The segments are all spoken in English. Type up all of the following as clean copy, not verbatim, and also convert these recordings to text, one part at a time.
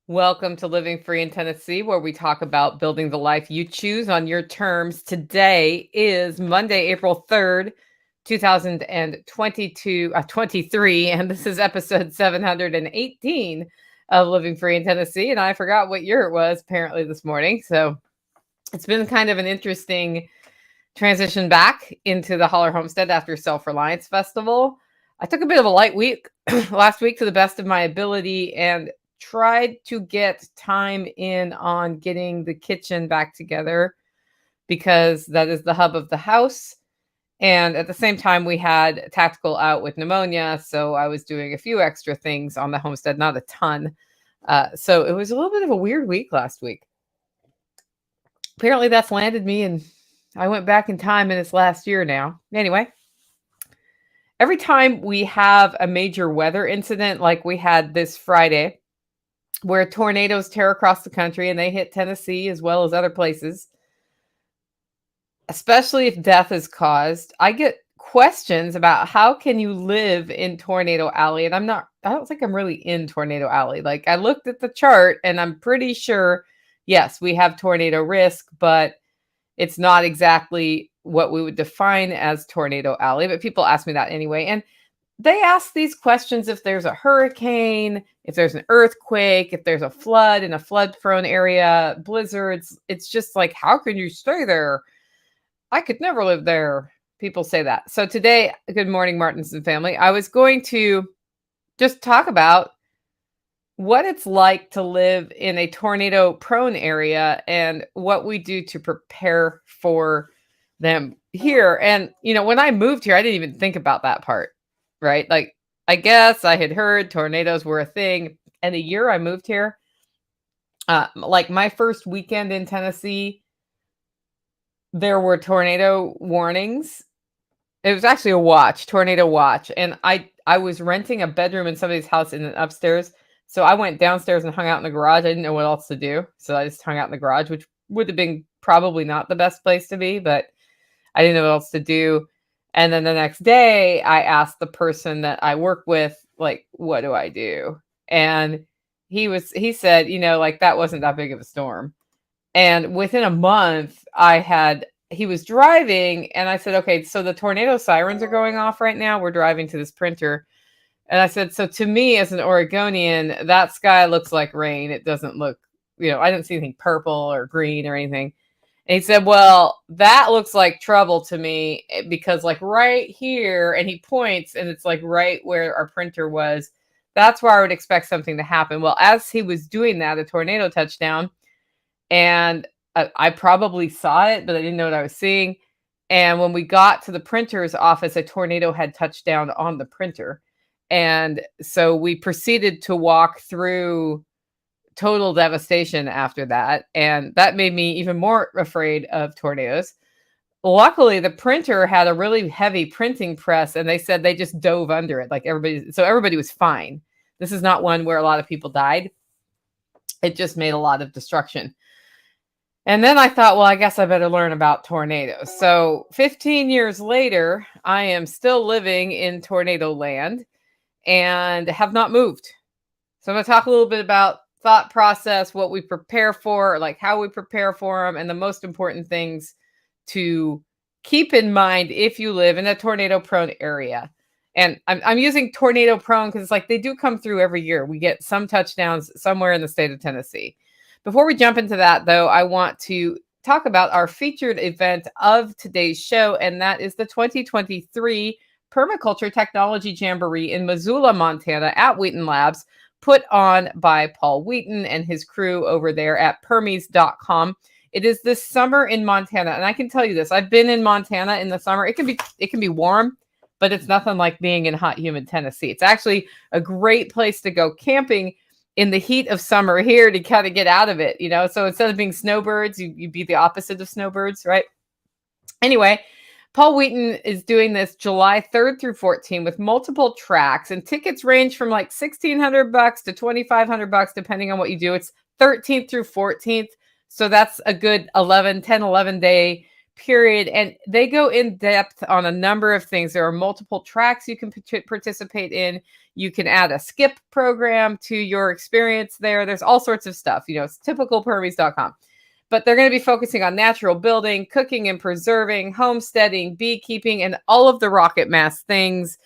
Welcome to Living Free in Tennessee, where we talk about building the life you choose on your terms. Today is Monday, April 3rd, 23, and this is episode 718 of Living Free in Tennessee. And I forgot what year it was apparently this morning. So it's been kind of an interesting transition back into the Holler Homestead after SelfReliance Festival. I took a bit of a light week last week to the best of my ability and tried to get time in on getting the kitchen back together because that is the hub of the house. And at the same time, we had tactical out with pneumonia. So I was doing a few extra things on the homestead, not a ton. So it was a little bit of a weird week last week. Apparently that's landed me, and I went back in time and it's last year now. Anyway, every time we have a major weather incident like we had this Friday, where tornadoes tear across the country and they hit Tennessee as well as other places, especially if death is caused, I get questions about how can you live in Tornado Alley? And I don't think I'm really in Tornado Alley. Like, I looked at the chart and I'm pretty sure, yes, we have tornado risk, but it's not exactly what we would define as Tornado Alley. But people ask me that anyway. And they ask these questions if there's a hurricane, if there's an earthquake, if there's a flood in a flood-prone area, blizzards. It's just like, how can you stay there? I could never live there. People say that. So today, good morning, Martins and family. I was going to just talk about what it's like to live in a tornado-prone area and what we do to prepare for them here. And, when I moved here, I didn't even think about that part. Right? Like, I guess I had heard tornadoes were a thing. And the year I moved here, like my first weekend in Tennessee, there were tornado warnings. It was actually a tornado watch. And I was renting a bedroom in somebody's house in an upstairs. So I went downstairs and hung out in the garage. I didn't know what else to do. So I just hung out in the garage, which would have been probably not the best place to be, but I didn't know what else to do. And then the next day, I asked the person that I work with, like, what do I do? And he said, like, that wasn't that big of a storm. And within a month, he was driving and I said, okay, so the tornado sirens are going off right now. We're driving to this printer. And I said, so to me as an Oregonian, that sky looks like rain. It doesn't look, I didn't see anything purple or green or anything. And he said, well, that looks like trouble to me because, like, right here, and he points, and it's like right where our printer was. That's where I would expect something to happen. Well, as he was doing that, a tornado touched down, and I probably saw it, but I didn't know what I was seeing. And when we got to the printer's office, a tornado had touched down on the printer. And so we proceeded to walk through total devastation after that, and that made me even more afraid of tornadoes. Luckily, the printer had a really heavy printing press, and they said they just dove under it, like everybody was fine. This is not one where a lot of people died. It just made a lot of destruction. And then I thought, well, I guess I better learn about tornadoes. So 15 years later, I am still living in tornado land and have not moved. So I'm going to talk a little bit about thought process, what we prepare for, like how we prepare for them, and the most important things to keep in mind if you live in a tornado-prone area. And I'm using tornado-prone because it's like they do come through every year. We get some touchdowns somewhere in the state of Tennessee. Before we jump into that, though, I want to talk about our featured event of today's show, and that is the 2023 Permaculture Technology Jamboree in Missoula, Montana at Wheaton Labs, put on by Paul Wheaton and his crew over there at permies.com. It is this summer in Montana, and I can tell you this: I've been in Montana in the summer. It can be warm, but it's nothing like being in hot, humid Tennessee. It's actually a great place to go camping in the heat of summer here to kind of get out of it, So instead of being snowbirds, you be the opposite of snowbirds, right? Anyway, Paul Wheaton is doing this July 3rd through 14th with multiple tracks, and tickets range from like $1,600 to $2,500 depending on what you do. It's 13th through 14th, so that's a good 11 day period. And they go in depth on a number of things. There are multiple tracks you can participate in. You can add a skip program to your experience there. There's all sorts of stuff. It's typical permies.com. But they're going to be focusing on natural building, cooking and preserving, homesteading, beekeeping, and all of the rocket mass things.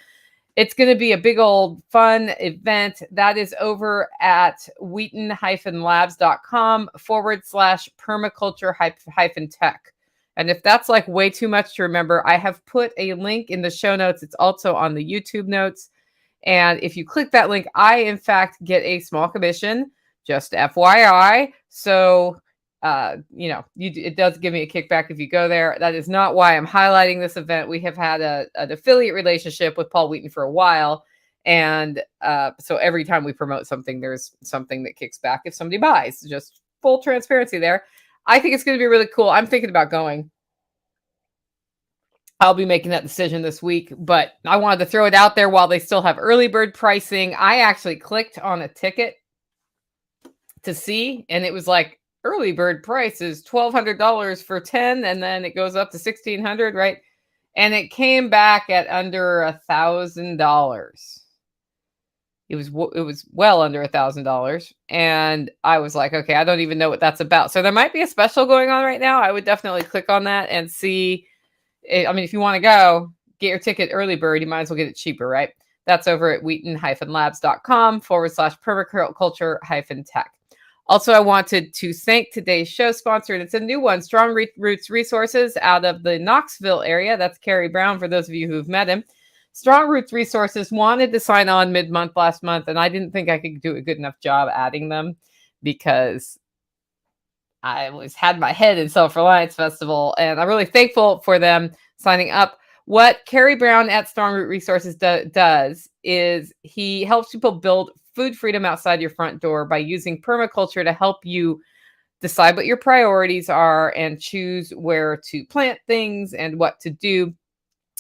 It's going to be a big old fun event. That is over at wheaton-labs.com/permaculture-tech. And if that's like way too much to remember, I have put a link in the show notes. It's also on the YouTube notes. And if you click that link, I, in fact, get a small commission, just FYI. So, it does give me a kickback if you go there. That is not why I'm highlighting this event. We have had an affiliate relationship with Paul Wheaton for a while. And so every time we promote something, there's something that kicks back if somebody buys. Just full transparency there. I think it's going to be really cool. I'm thinking about going. I'll be making that decision this week, but I wanted to throw it out there while they still have early bird pricing. I actually clicked on a ticket to see, and it was like early bird price is $1,200 for 10, and then it goes up to $1,600, right? And it came back at under $1,000. It was well under $1,000, and I was like, okay, I don't even know what that's about. So there might be a special going on right now. I would definitely click on that and see. I mean, if you want to go get your ticket early bird, you might as well get it cheaper, right? That's over at wheaton-labs.com/permaculture-tech. Also, I wanted to thank today's show sponsor, and it's a new one, Strong Roots Resources out of the Knoxville area. That's Kerry Brown, for those of you who've met him. Strong Roots Resources wanted to sign on mid-month last month, and I didn't think I could do a good enough job adding them because I always had my head in SelfReliance Festival, and I'm really thankful for them signing up. What Kerry Brown at Strong Root Resources does is he helps people build food freedom outside your front door by using permaculture to help you decide what your priorities are and choose where to plant things and what to do.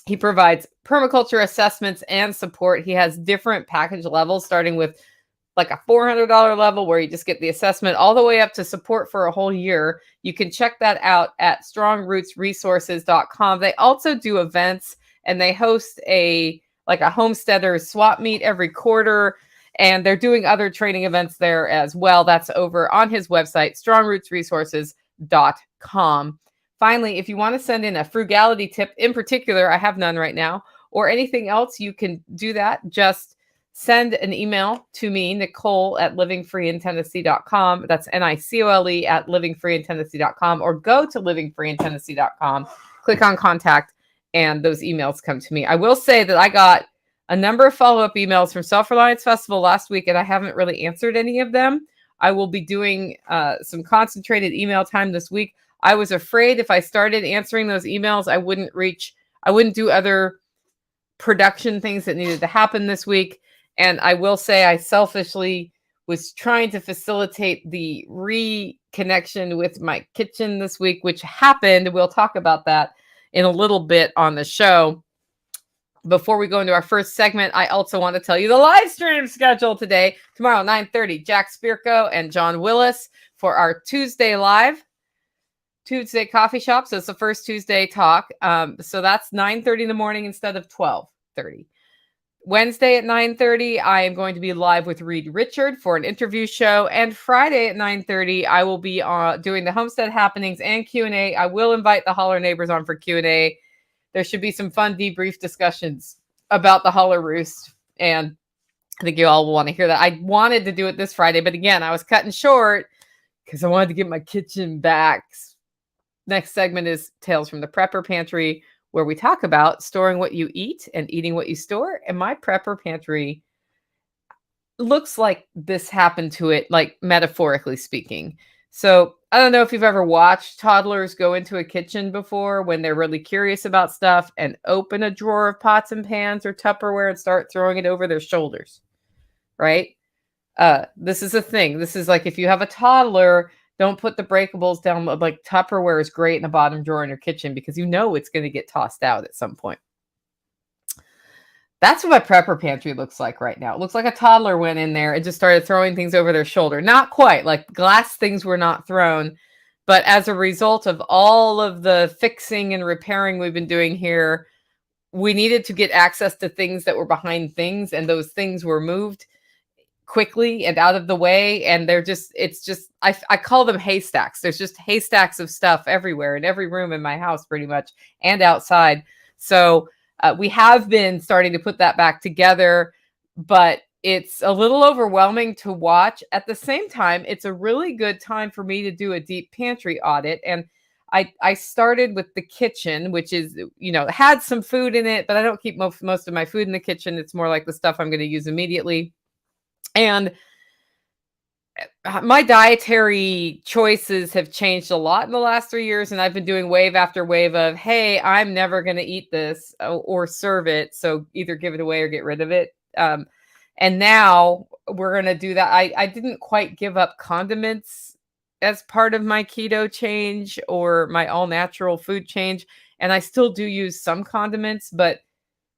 He provides permaculture assessments and support. He has different package levels, starting with like a $400 level where you just get the assessment, all the way up to support for a whole year. You can check that out at strongrootsresources.com. They also do events, and they host a homesteaders swap meet every quarter, and they're doing other training events there as well. That's over on his website, strongrootsresources.com. Finally, if you want to send in a frugality tip in particular, I have none right now, or anything else, you can do that. Just send an email to me, Nicole at livingfreeintennessee.com. That's NICOLE at livingfreeintennessee.com, or go to livingfreeintennessee.com, click on contact, and those emails come to me. I will say that I got a number of follow-up emails from SelfReliance Festival last week, and I haven't really answered any of them. I will be doing some concentrated email time this week. I was afraid if I started answering those emails, I wouldn't do other production things that needed to happen this week. And I will say I selfishly was trying to facilitate the reconnection with my kitchen this week, which happened. We'll talk about that in a little bit on the show. Before we go into our first segment, I also want to tell you the live stream schedule today. Tomorrow, 9:30, Jack Spirko and John Willis for our Tuesday coffee shop. So it's the first Tuesday talk. So that's 9:30 in the morning instead of 12:30. Wednesday at 9:30, I am going to be live with Reed Richard for an interview show. And Friday at 9:30, I will be doing the homestead happenings and Q&A. I will invite the Holler neighbors on for Q&A. There should be some fun debrief discussions about the Holler Roost. And I think you all will want to hear that. I wanted to do it this Friday, but again, I was cutting short because I wanted to get my kitchen back. Next segment is Tales from the Prepper Pantry, where we talk about storing what you eat and eating what you store. And my prepper pantry looks like this happened to it, like metaphorically speaking. So I don't know if you've ever watched toddlers go into a kitchen before when they're really curious about stuff and open a drawer of pots and pans or Tupperware and start throwing it over their shoulders, right? This is a thing. This is like if you have a toddler, don't put the breakables down. Like Tupperware is great in the bottom drawer in your kitchen because you know it's going to get tossed out at some point. That's what my prepper pantry looks like right now. It looks like a toddler went in there and just started throwing things over their shoulder. Not quite, like glass things were not thrown, But as a result of all of the fixing and repairing we've been doing here, we needed to get access to things that were behind things, and those things were moved quickly and out of the way. And I call them haystacks. There's just haystacks of stuff everywhere in every room in my house, pretty much, and outside. So we have been starting to put that back together, but it's a little overwhelming to watch. At the same time, it's a really good time for me to do a deep pantry audit. And I started with the kitchen, which is, had some food in it, but I don't keep most of my food in the kitchen. It's more like the stuff I'm going to use immediately. And my dietary choices have changed a lot in the last 3 years. And I've been doing wave after wave of, hey, I'm never going to eat this or serve it. So either give it away or get rid of it. And now we're going to do that. I didn't quite give up condiments as part of my keto change or my all natural food change. And I still do use some condiments, but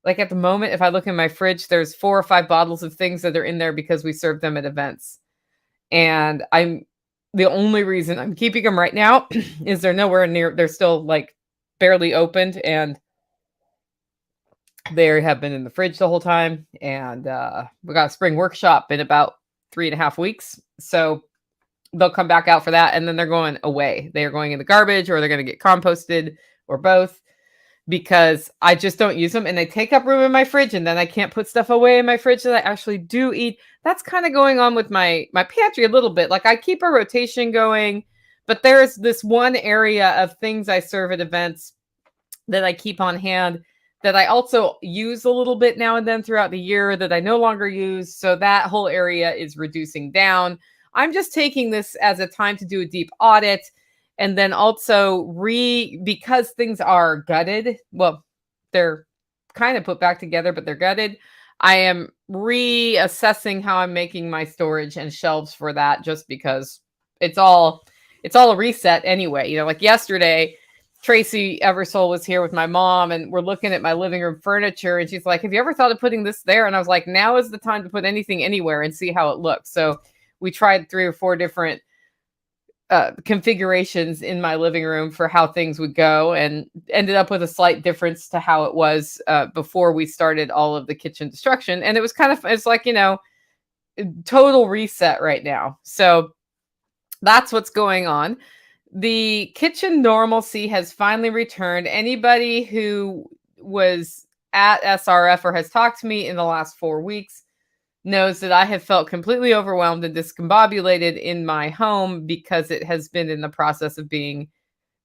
like at the moment, if I look in my fridge, there's 4 or 5 bottles of things that are in there because we serve them at events. And the only reason I'm keeping them right now is they're still like barely opened, and they have been in the fridge the whole time. And we got a spring workshop in about 3.5 weeks. So they'll come back out for that. And then they're going away. They are going in the garbage, or they're going to get composted, or both, because I just don't use them. And they take up room in my fridge. And then I can't put stuff away in my fridge that I actually do eat. That's kind of going on with my pantry a little bit. Like I keep a rotation going, but there's this one area of things I serve at events that I keep on hand that I also use a little bit now and then throughout the year that I no longer use. So that whole area is reducing down. I'm just taking this as a time to do a deep audit. And then also because things are gutted, well, they're kind of put back together, but they're gutted. I am reassessing how I'm making my storage and shelves for that, just because it's all a reset anyway. Like yesterday, Tracy Eversole was here with my mom, and we're looking at my living room furniture, and she's like, have you ever thought of putting this there? And I was like, now is the time to put anything anywhere and see how it looks. So we tried 3 or 4 different configurations in my living room for how things would go, and ended up with a slight difference to how it was before we started all of the kitchen destruction. And it was it's like, total reset right now. So that's what's going on. The kitchen normalcy has finally returned. Anybody who was at SRF or has talked to me in the last 4 weeks knows that I have felt completely overwhelmed and discombobulated in my home, because it has been in the process of being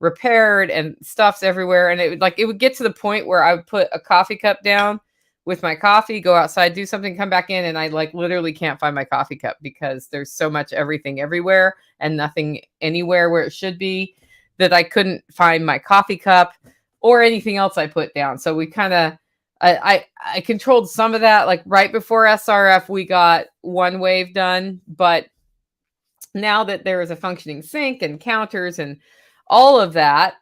repaired and stuff's everywhere. And it would get to the point where I would put a coffee cup down with my coffee, go outside, do something, come back in, and I literally can't find my coffee cup because there's so much everything everywhere and nothing anywhere where it should be, that I couldn't find my coffee cup or anything else I put down. So we kind of, I controlled some of that. Like right before SRF, we got one wave done, but now that there is a functioning sink and counters and all of that,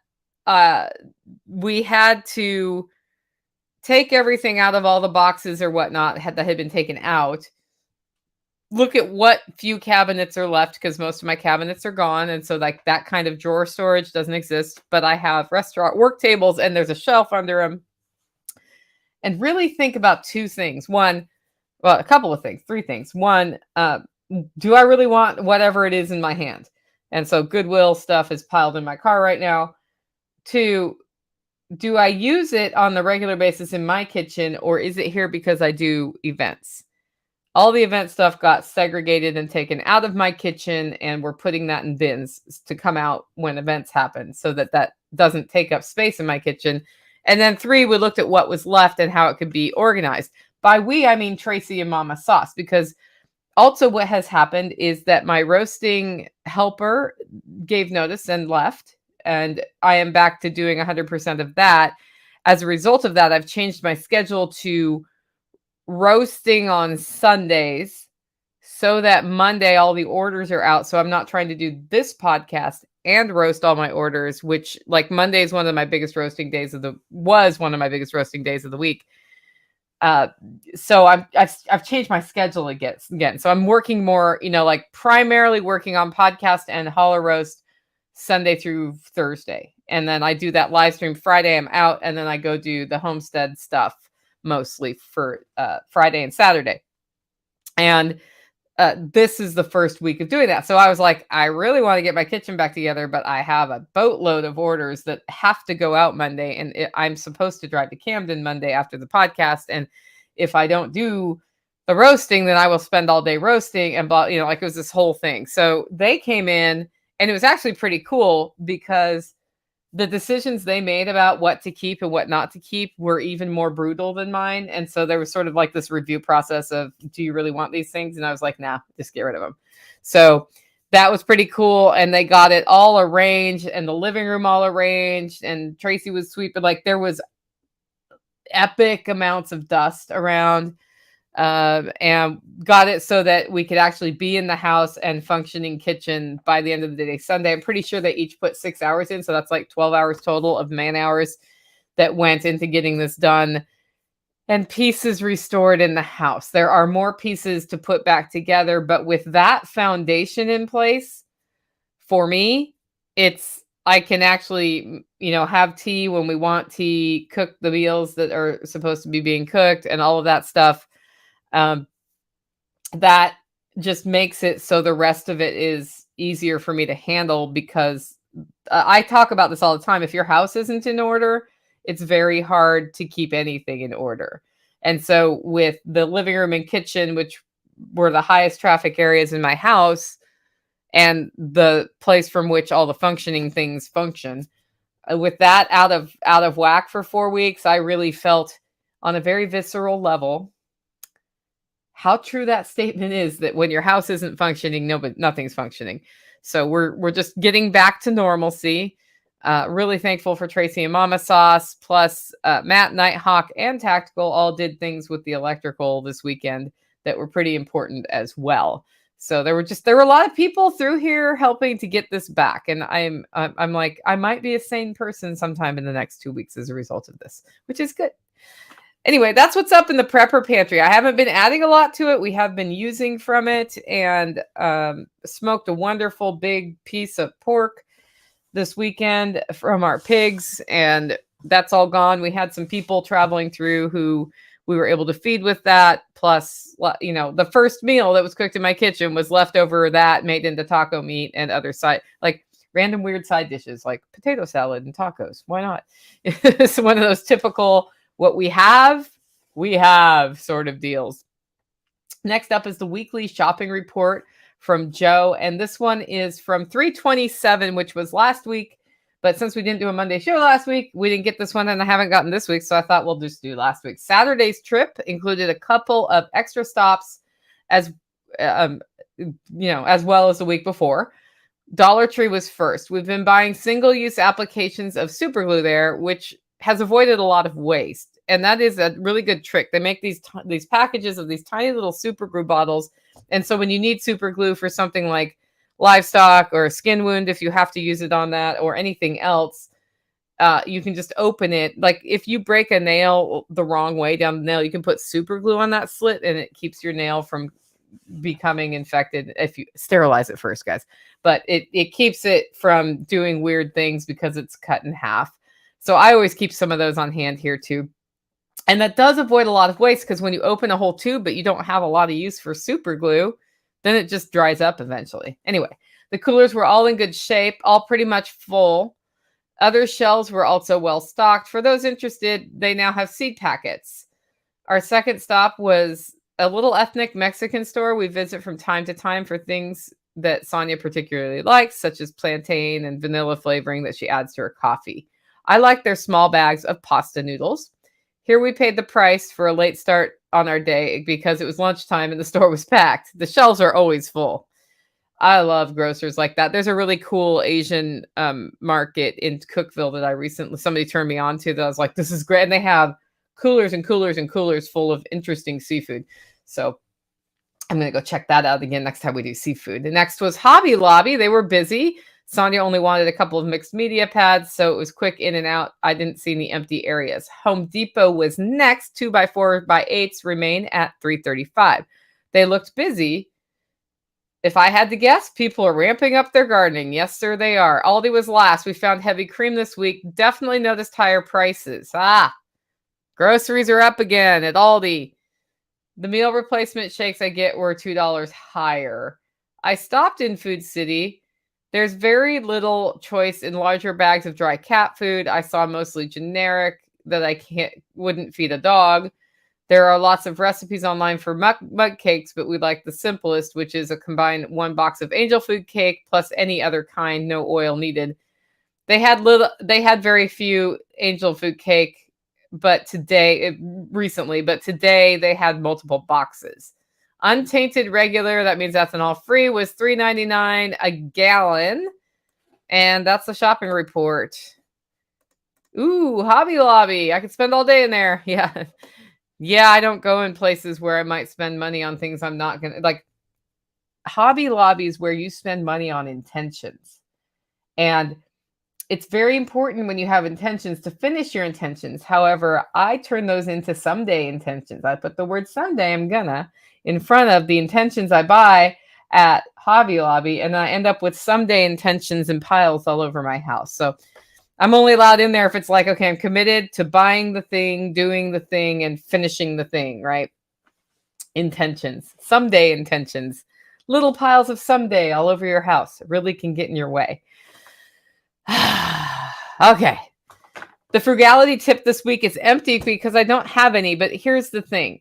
we had to take everything out of all the boxes or whatnot that had been taken out, look at what few cabinets are left, because most of my cabinets are gone. And so like that kind of drawer storage doesn't exist, but I have restaurant work tables and there's a shelf under them. And really think about 2 things. One, well, a couple of things, 3 things. One, do I really want whatever it is in my hand? And so Goodwill stuff is piled in my car right now. 2, do I use it on the regular basis in my kitchen, or is it here because I do events? All the event stuff got segregated and taken out of my kitchen, and we're putting that in bins to come out when events happen, so that doesn't take up space in my kitchen. And then 3, we looked at what was left and how it could be organized. By we, I mean Tracy and Mama Sauce, because also what has happened is that my roasting helper gave notice and left, and I am back to doing 100% of that. As a result of that, I've changed my schedule to roasting on Sundays, so that Monday all the orders are out. So I'm not trying to do this podcast and roast all my orders, which like Monday is one of my biggest roasting days was one of my biggest roasting days of the week. So I've changed my schedule again. So I'm working more, like primarily working on podcast and holler roast Sunday through Thursday. And then I do that live stream Friday. I'm out, and then I go do the homestead stuff mostly for Friday and Saturday. And this is the first week of doing that. So I was like, I really want to get my kitchen back together, but I have a boatload of orders that have to go out Monday. And I'm supposed to drive to Camden Monday after the podcast. And if I don't do the roasting, then I will spend all day roasting and blah, like it was this whole thing. So they came in, and it was actually pretty cool because the decisions they made about what to keep and what not to keep were even more brutal than mine. And so there was sort of like this review process of, do you really want these things? And I was like, nah, just get rid of them. So that was pretty cool. And they got it all arranged, and the living room all arranged, and Tracy was sweeping. Like, there was epic amounts of dust around, and got it so that we could actually be in the house and functioning kitchen by the end of the day Sunday. I'm pretty sure they each put 6 hours in, so that's like 12 hours total of man hours that went into getting this done, and pieces restored in the house. There are more pieces to put back together, but with that foundation in place, for me, I can actually, have tea when we want tea, cook the meals that are supposed to be being cooked, and all of that stuff. That just makes it so the rest of it is easier for me to handle, because I talk about this all the time. If your house isn't in order, it's very hard to keep anything in order. And so with the living room and kitchen, which were the highest traffic areas in my house, and the place from which all the functioning things function, with that out of whack for 4 weeks, I really felt on a very visceral level how true that statement is, that when your house isn't functioning, nothing's functioning. So we're just getting back to normalcy. Really thankful for Tracy and Mama Sauce, plus Matt, Nighthawk, and Tactical all did things with the electrical this weekend that were pretty important as well. So there were a lot of people through here helping to get this back, and I'm like, I might be a sane person sometime in the next 2 weeks as a result of this, which is good. Anyway, that's what's up in the prepper pantry. I haven't been adding a lot to it. We have been using from it, and smoked a wonderful big piece of pork this weekend from our pigs, and that's all gone. We had some people traveling through who we were able to feed with that. Plus, the first meal that was cooked in my kitchen was leftover that made into taco meat and other like random weird side dishes like potato salad and tacos. Why not? It's one of those typical what we have sort of deals. Next up is the weekly shopping report from Joe. And this one is from 3/27, which was last week. But since we didn't do a Monday show last week, we didn't get this one, and I haven't gotten this week. So I thought we'll just do last week. Saturday's trip included a couple of extra stops as well as the week before. Dollar Tree was first. We've been buying single-use applications of super glue there, which has avoided a lot of waste. And that is a really good trick. They make these packages of these tiny little super glue bottles. And so when you need super glue for something like livestock or a skin wound, if you have to use it on that, or anything else, you can just open it. Like if you break a nail the wrong way down the nail, you can put super glue on that slit, and it keeps your nail from becoming infected. If you sterilize it first, guys, but it keeps it from doing weird things because it's cut in half. So I always keep some of those on hand here too. And that does avoid a lot of waste, because when you open a whole tube, but you don't have a lot of use for super glue, then it just dries up eventually. Anyway, the coolers were all in good shape, all pretty much full. Other shelves were also well stocked. For those interested, they now have seed packets. Our second stop was a little ethnic Mexican store we visit from time to time for things that Sonia particularly likes, such as plantain and vanilla flavoring that she adds to her coffee. I like their small bags of pasta noodles. Here we paid the price for a late start on our day because it was lunchtime and the store was packed. The shelves are always full. I love grocers like that. There's a really cool Asian market in Cookville that somebody turned me on to, that I was like, this is great. And they have coolers and coolers and coolers full of interesting seafood. So I'm going to go check that out again next time we do seafood. The next was Hobby Lobby. They were busy. Sonia only wanted a couple of mixed media pads, so it was quick in and out. I didn't see any empty areas. Home Depot was next. 2x4x8s remain at $335. They looked busy, If I had to guess, people are ramping up their gardening. Yes, sir, they are. Aldi was last. We found heavy cream this week. Definitely noticed higher prices. Groceries are up again at Aldi. The meal replacement shakes I get were $2 higher. I stopped in Food City. There's very little choice in larger bags of dry cat food. I saw mostly generic that I wouldn't feed a dog. There are lots of recipes online for mug cakes, but we like the simplest, which is a combined 1 box of angel food cake plus any other kind, no oil needed. They had very few angel food cake, but today they had multiple boxes. Untainted regular, that means ethanol free, was $3.99 a gallon. And that's the shopping report. Ooh, Hobby Lobby. I could spend all day in there. Yeah. Yeah, I don't go in places where I might spend money on things I'm not going to like. Hobby Lobby is where you spend money on intentions. And it's very important when you have intentions to finish your intentions. However, I turn those into someday intentions. I put the word someday, I'm gonna, in front of the intentions I buy at Hobby Lobby, and I end up with someday intentions in piles all over my house. So I'm only allowed in there if it's like, okay, I'm committed to buying the thing, doing the thing, and finishing the thing, right? Intentions, someday intentions, little piles of someday all over your house. It really can get in your way. Okay. The frugality tip this week is empty because I don't have any, but here's the thing.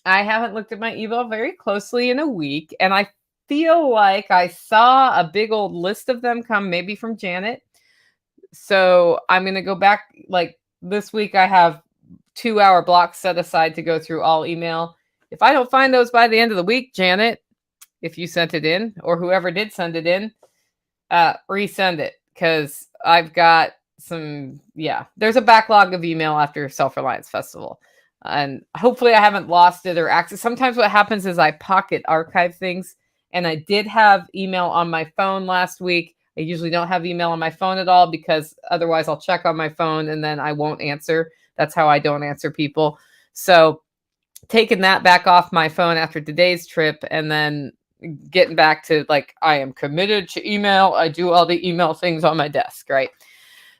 I haven't looked at my email very closely in a week, and I feel like I saw a big old list of them come maybe from Janet. So I'm going to go back. Like this week, I have 2-hour blocks set aside to go through all email. If I don't find those by the end of the week, Janet, if you sent it in or whoever did send it in, resend it because I've got there's a backlog of email after SelfReliance Festival. And hopefully I haven't lost it or access. Sometimes what happens is I pocket archive things. And I did have email on my phone last week. I usually don't have email on my phone at all because otherwise I'll check on my phone and then I won't answer. That's how I don't answer people. So taking that back off my phone after today's trip and then getting back to like, I am committed to email. I do all the email things on my desk, right?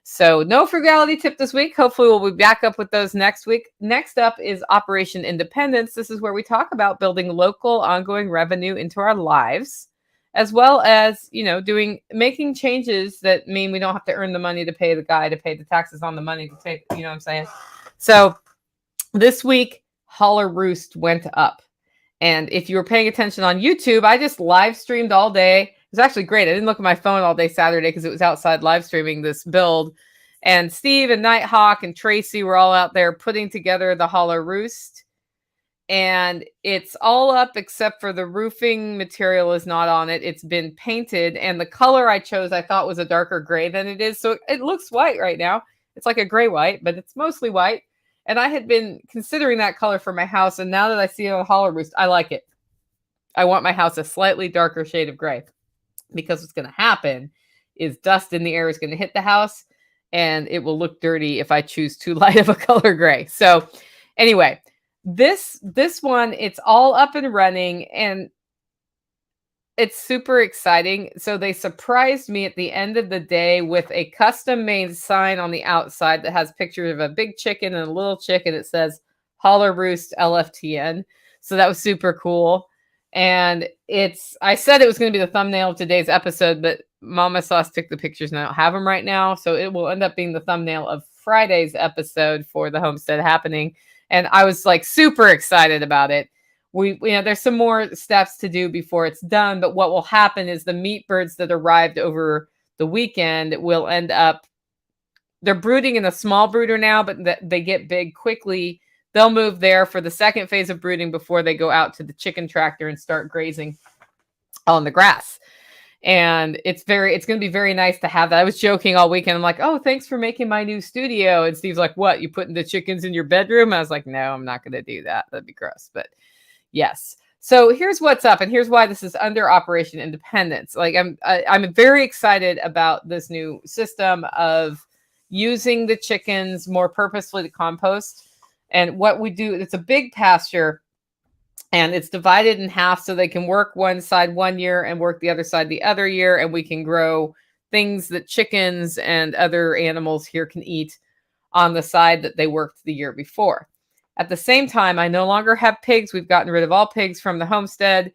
So no frugality tip this week. Hopefully we'll be back up with those next week. Next up is Operation Independence. This is where we talk about building local ongoing revenue into our lives, as well as, making changes that mean we don't have to earn the money to pay the guy to pay the taxes on the money to pay, you know what I'm saying? So this week, Holler Roost went up. And if you were paying attention on YouTube, I just live streamed all day. It was actually great. I didn't look at my phone all day Saturday because it was outside live streaming this build. And Steve and Nighthawk and Tracy were all out there putting together the Holler Roost. And it's all up except for the roofing material is not on it. It's been painted. And the color I chose, I thought was a darker gray than it is. So it looks white right now. It's like a gray white, but it's mostly white. And I had been considering that color for my house. And now that I see it on Holler Roost, I like it. I want my house a slightly darker shade of gray. Because what's going to happen is dust in the air is going to hit the house and it will look dirty if I choose too light of a color gray. So anyway, this one, it's all up and running and it's super exciting. So they surprised me at the end of the day with a custom made sign on the outside that has pictures of a big chicken and a little chicken. It says Holler Roost LFTN. So that was super cool. And I said it was going to be the thumbnail of today's episode, but Mama Sauce took the pictures and I don't have them right now. So it will end up being the thumbnail of Friday's episode for the Homestead Happening. And I was like super excited about it. There's some more steps to do before it's done, but what will happen is the meat birds that arrived over the weekend will end up, they're brooding in a small brooder now, but they get big quickly. They'll move there for the second phase of brooding before they go out to the chicken tractor and start grazing on the grass. And it's going to be very nice to have that. I was joking all weekend. I'm like, oh, thanks for making my new studio. And Steve's like, what? You putting the chickens in your bedroom? I was like, no, I'm not going to do that. That'd be gross. But yes. So here's what's up. And here's why this is under Operation Independence. Like I'm very excited about this new system of using the chickens more purposefully to compost. And what we do, it's a big pasture. And it's divided in half so they can work one side one year and work the other side the other year. And we can grow things that chickens and other animals here can eat on the side that they worked the year before. At the same time, I no longer have pigs. We've gotten rid of all pigs from the homestead,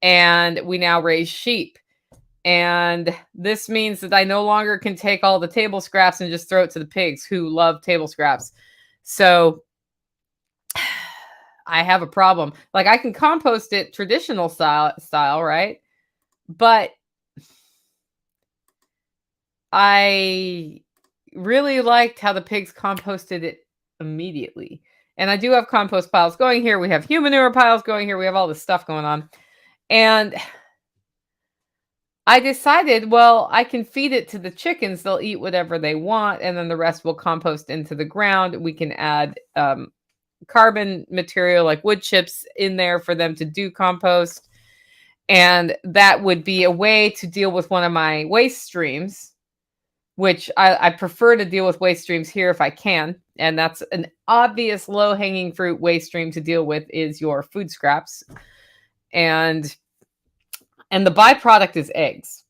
and we now raise sheep. And this means that I no longer can take all the table scraps and just throw it to the pigs who love table scraps. So I have a problem. Like, I can compost it traditional style, right? But I really liked how the pigs composted it immediately. And I do have compost piles going here. We have human manure piles going here. We have all this stuff going on. And I decided, well, I can feed it to the chickens. They'll eat whatever they want. And then the rest will compost into the ground. We can add carbon material like wood chips in there for them to do compost. And that would be a way to deal with one of my waste streams, which I prefer to deal with waste streams here if I can. And that's an obvious low-hanging fruit waste stream to deal with is your food scraps. And the byproduct is eggs.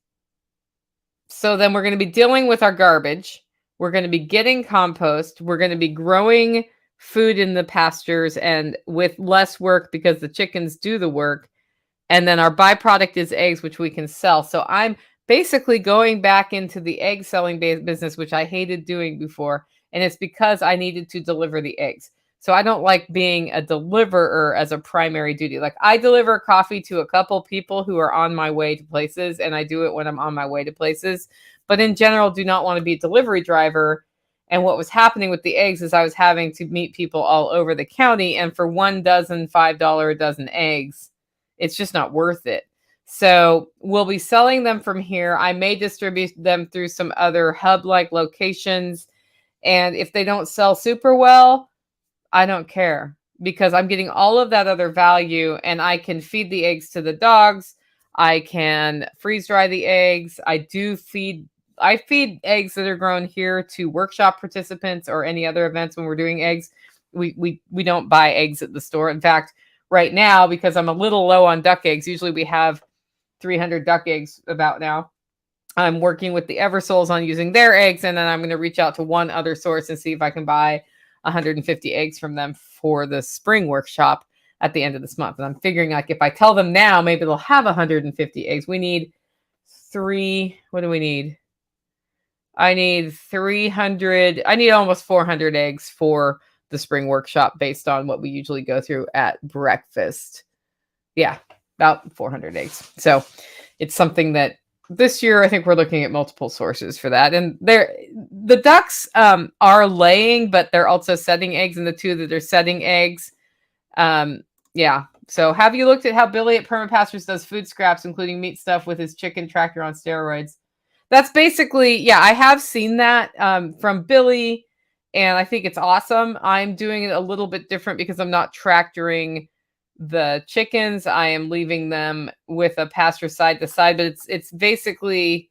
So then we're going to be dealing with our garbage. We're going to be getting compost. We're going to be growing food in the pastures and with less work because the chickens do the work. And then our byproduct is eggs, which we can sell. So I'm basically going back into the egg selling business, which I hated doing before. And it's because I needed to deliver the eggs. So I don't like being a deliverer as a primary duty. Like, I deliver coffee to a couple people who are on my way to places, and I do it when I'm on my way to places. But in general, do not want to be a delivery driver. And what was happening with the eggs is I was having to meet people all over the county. And for one dozen, $5 a dozen eggs, it's just not worth it. So we'll be selling them from here. I may distribute them through some other hub-like locations. And if they don't sell super well, I don't care, because I'm getting all of that other value, and I can feed the eggs to the dogs. I can freeze dry the eggs. I feed eggs that are grown here to workshop participants or any other events when we're doing eggs. We don't buy eggs at the store. In fact, right now, because I'm a little low on duck eggs, usually we have 300 duck eggs about now. I'm working with the Eversoles on using their eggs, and then I'm going to reach out to one other source and see if I can buy 150 eggs from them for the spring workshop at the end of this month. And I'm figuring, like, if I tell them now, maybe they'll have 150 eggs. We need 3. What do we need? I need 300. I need almost 400 eggs for the spring workshop based on what we usually go through at breakfast. Yeah, about 400 eggs. So it's something that this year, I think we're looking at multiple sources for that. And the ducks are laying, but they're also setting eggs. And the two that are setting eggs, yeah. So have you looked at how Billy at Permapastures does food scraps, including meat stuff, with his chicken tractor on steroids? That's basically, yeah, I have seen that from Billy, and I think it's awesome. I'm doing it a little bit different because I'm not tractoring the chickens. I am leaving them with a pasture side to side, but it's basically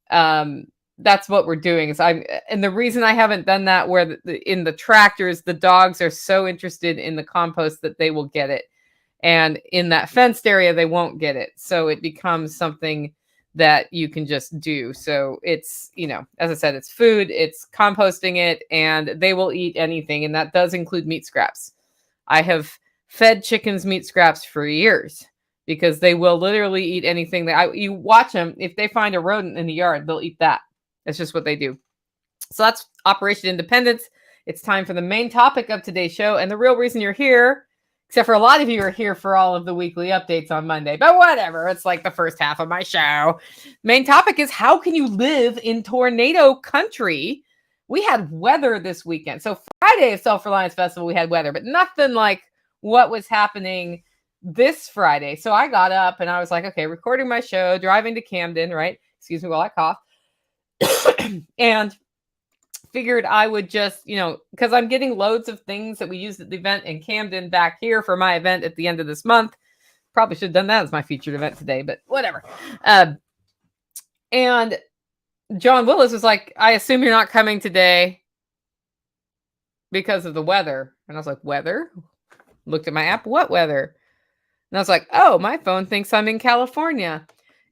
that's what we're doing. And the reason I haven't done that where in the tractors, the dogs are so interested in the compost that they will get it, and in that fenced area they won't get it. So it becomes something that you can just do. So it's, as I said, it's food, it's composting it, and they will eat anything, and that does include meat scraps. I have fed chickens meat scraps for years because they will literally eat anything you watch them. If they find a rodent in the yard, they'll eat that. That's just what they do. So that's Operation Independence. It's time for the main topic of today's show. And the real reason you're here, except for a lot of you are here for all of the weekly updates on Monday, but whatever. It's like the first half of my show. Main topic is, how can you live in tornado country? We had weather this weekend. So Friday of SelfReliance Festival, we had weather, but nothing like what was happening this Friday. So I got up and I was like, okay, recording my show, driving to Camden, right? Excuse me while I cough. And figured I would just, because I'm getting loads of things that we used at the event in Camden back here for my event at the end of this month. Probably should have done that as my featured event today, but whatever. And John Willis was like, I assume you're not coming today because of the weather. And I was like, weather? Looked at my app. What weather? And I was like, oh, my phone thinks I'm in California.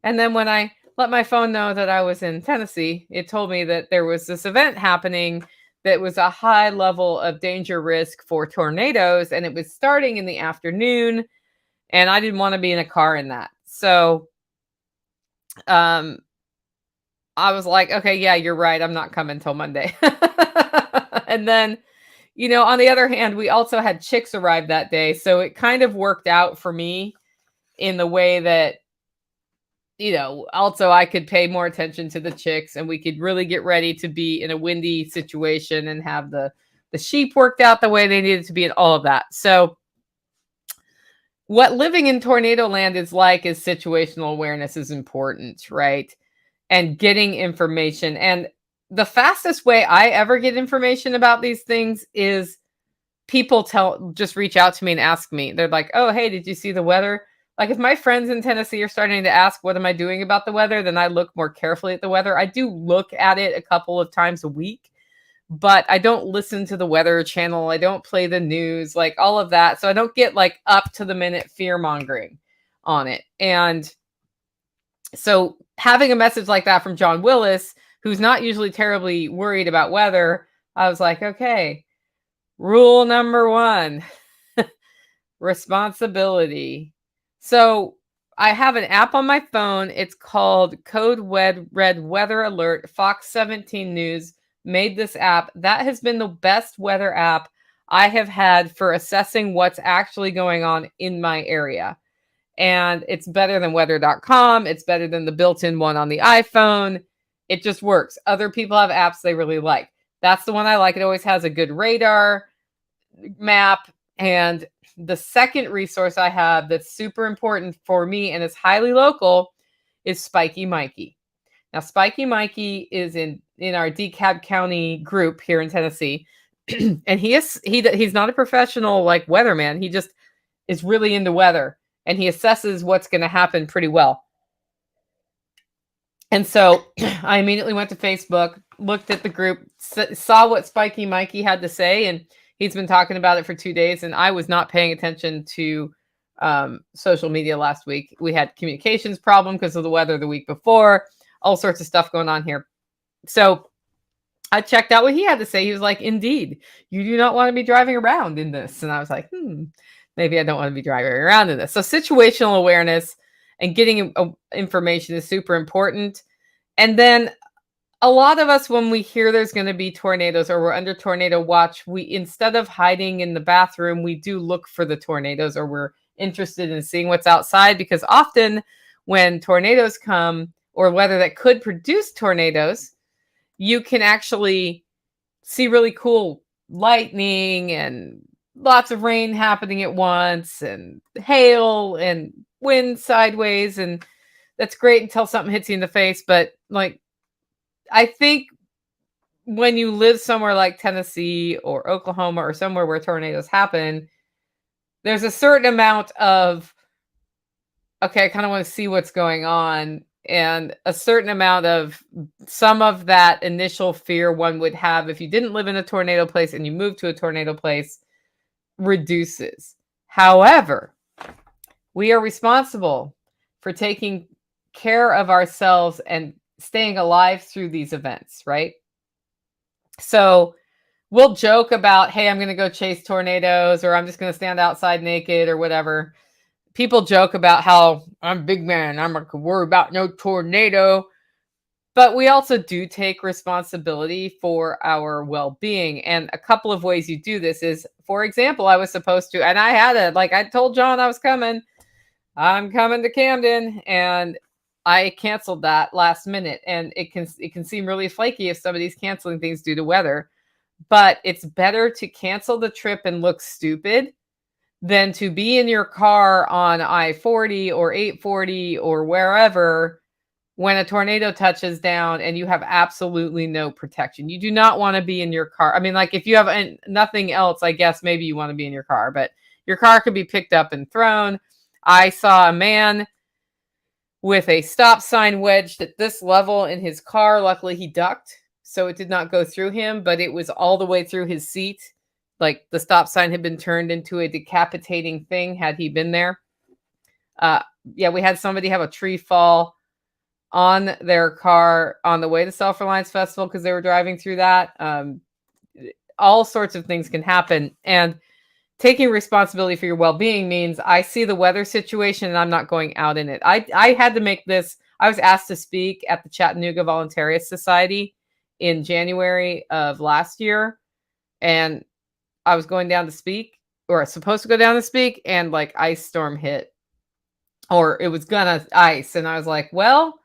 And then when I let my phone know that I was in Tennessee, it told me that there was this event happening that was a high level of danger risk for tornadoes. And it was starting in the afternoon. And I didn't want to be in a car in that. So um, I was like, okay, yeah, you're right. I'm not coming till Monday. And then, on the other hand, we also had chicks arrive that day. So it kind of worked out for me in the way that, also I could pay more attention to the chicks and we could really get ready to be in a windy situation and have the sheep worked out the way they needed to be and all of that. So what living in tornado land is like is situational awareness is important, right? And getting information. And the fastest way I ever get information about these things is people just reach out to me and ask me. They're like, oh, hey, did you see the weather? Like if my friends in Tennessee are starting to ask, what am I doing about the weather? Then I look more carefully at the weather. I do look at it a couple of times a week, but I don't listen to the weather channel. I don't play the news, like all of that. So I don't get like up to the minute fear mongering on it. And so having a message like that from John Willis, who's not usually terribly worried about weather, I was like, okay, rule number 1, responsibility. So I have an app on my phone. It's called Code Red Weather Alert. Fox 17 News made this app. That has been the best weather app I have had for assessing what's actually going on in my area. And it's better than weather.com. It's better than the built-in one on the iPhone. It just works. Other people have apps they really like. That's the one I like. It always has a good radar map. And the second resource I have that's super important for me and is highly local is Spiky Mikey. Now, Spiky Mikey is in our DeKalb County group here in Tennessee. And he's not a professional like weatherman. He just is really into weather. And he assesses what's going to happen pretty well. And so I immediately went to Facebook, looked at the group, saw what Spiky Mikey had to say, and he's been talking about it for 2 days. And I was not paying attention to social media last week. We had communications problem because of the weather the week before, all sorts of stuff going on here. So I checked out what he had to say. He was like, indeed, you do not want to be driving around in this. And I was like, maybe I don't want to be driving around in this. So situational awareness and getting information is super important. And then a lot of us, when we hear there's going to be tornadoes or we're under tornado watch, we, instead of hiding in the bathroom, we do look for the tornadoes, or we're interested in seeing what's outside, because often when tornadoes come, or weather that could produce tornadoes, you can actually see really cool lightning and lots of rain happening at once and hail and wind sideways. And that's great until something hits you in the face. But like, I think when you live somewhere like Tennessee or Oklahoma or somewhere where tornadoes happen, there's a certain amount of, okay, I kind of want to see what's going on. And a certain amount of some of that initial fear one would have if you didn't live in a tornado place and you moved to a tornado place reduces. However, we are responsible for taking care of ourselves and staying alive through these events, right? So we'll joke about, hey, I'm going to go chase tornadoes, or I'm just going to stand outside naked or whatever. People joke about how I'm a big man, I'm not going to worry about no tornado. But we also do take responsibility for our well-being. And a couple of ways you do this is, for example, I was supposed to, and I told John I was coming. I'm coming to Camden, and I canceled that last minute. And it can seem really flaky if somebody's canceling things due to weather. But it's better to cancel the trip and look stupid than to be in your car on I-40 or 840 or wherever when a tornado touches down and you have absolutely no protection. You do not want to be in your car. I mean, like if you have nothing else, I guess maybe you want to be in your car, but your car could be picked up and thrown. I saw a man with a stop sign wedged at this level in his car. Luckily, he ducked, so it did not go through him, but it was all the way through his seat. Like the stop sign had been turned into a decapitating thing had he been there. Uh, yeah, we had somebody have a tree fall on their car on the way to SelfReliance Festival because they were driving through that. All sorts of things can happen. And taking responsibility for your well-being means I see the weather situation and I'm not going out in it. I had to make this. I was asked to speak at the Chattanooga Voluntarists Society in January of last year, and I was going down to speak, or I was supposed to go down to speak, and like ice storm hit, or it was gonna ice, and I was like, well,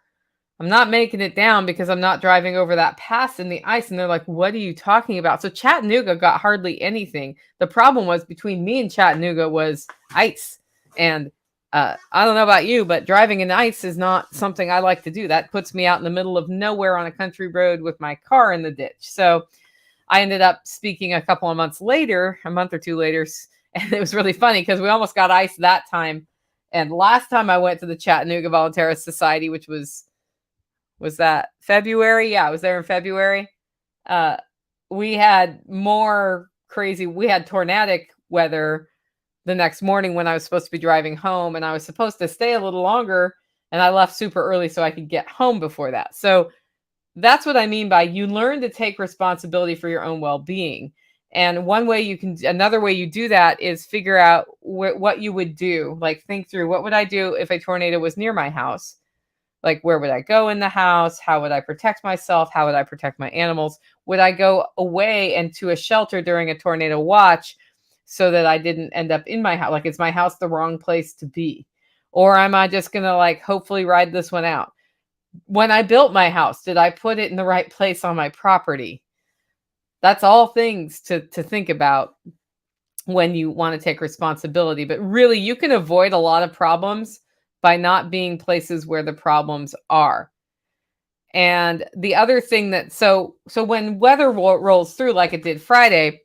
I'm not making it down because I'm not driving over that pass in the ice. And they're like, what are you talking about? So Chattanooga got hardly anything. The problem was between me and Chattanooga was ice. And I don't know about you, but driving in ice is not something I like to do. That puts me out in the middle of nowhere on a country road with my car in the ditch. So I ended up speaking a couple of months later, a month or two later. And it was really funny because we almost got ice that time. And last time I went to the Chattanooga Voluntarists Society, which was that February? Yeah, I was there in February. We had more crazy, we had tornadic weather the next morning when I was supposed to be driving home, and I was supposed to stay a little longer, and I left super early so I could get home before that. So that's what I mean by you learn to take responsibility for your own well-being. And another way you do that is figure out what you would do. Like think through, what would I do if a tornado was near my house? Like, where would I go in the house? How would I protect myself? How would I protect my animals? Would I go away and to a shelter during a tornado watch so that I didn't end up in my house? Like, is my house the wrong place to be? Or am I just going to like hopefully ride this one out? When I built my house, did I put it in the right place on my property? That's all things to think about when you want to take responsibility. But really, you can avoid a lot of problems by not being places where the problems are. And the other thing that, so when weather rolls through like it did Friday,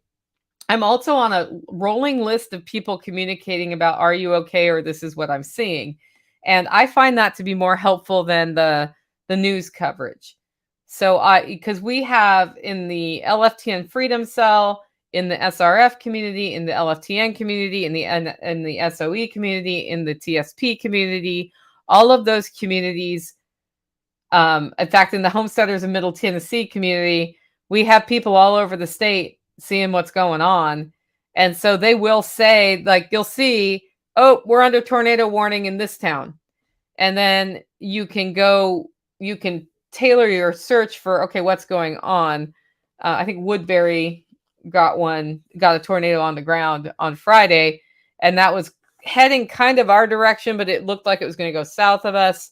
I'm also on a rolling list of people communicating about, are you okay? Or this is what I'm seeing. And I find that to be more helpful than the news coverage. So because we have in the LFTN Freedom Cell, in the SRF community, in the LFTN community, in the SOE community, in the TSP community, all of those communities. In fact, in the Homesteaders of Middle Tennessee community, we have people all over the state seeing what's going on. And so they will say, like, you'll see, oh, we're under tornado warning in this town. And then you can tailor your search for, okay, what's going on. I think Woodbury got a tornado on the ground on Friday, and that was heading kind of our direction, but it looked like it was going to go south of us.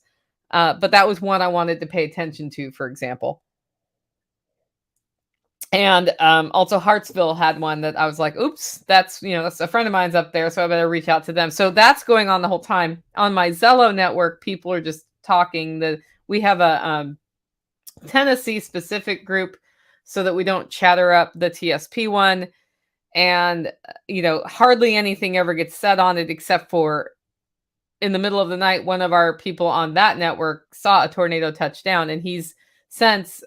But that was one I wanted to pay attention to, for example. And also Hartsville had one that I was like, oops, that's a friend of mine's up there, so I better reach out to them. So that's going on the whole time. On my Zello network, people are just talking. We have a Tennessee specific group so that we don't chatter up the TSP one. And, hardly anything ever gets said on it except for in the middle of the night, one of our people on that network saw a tornado touch down, and he's since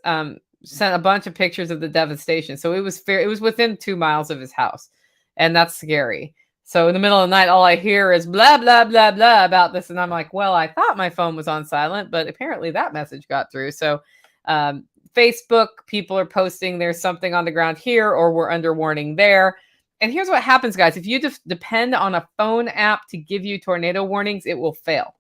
sent a bunch of pictures of the devastation. So it was within 2 miles of his house, and that's scary. So in the middle of the night, all I hear is blah, blah, blah, blah about this. And I'm like, well, I thought my phone was on silent, but apparently that message got through. So Facebook, people are posting there's something on the ground here, or we're under warning there. And here's what happens, guys. If you depend on a phone app to give you tornado warnings, it will fail.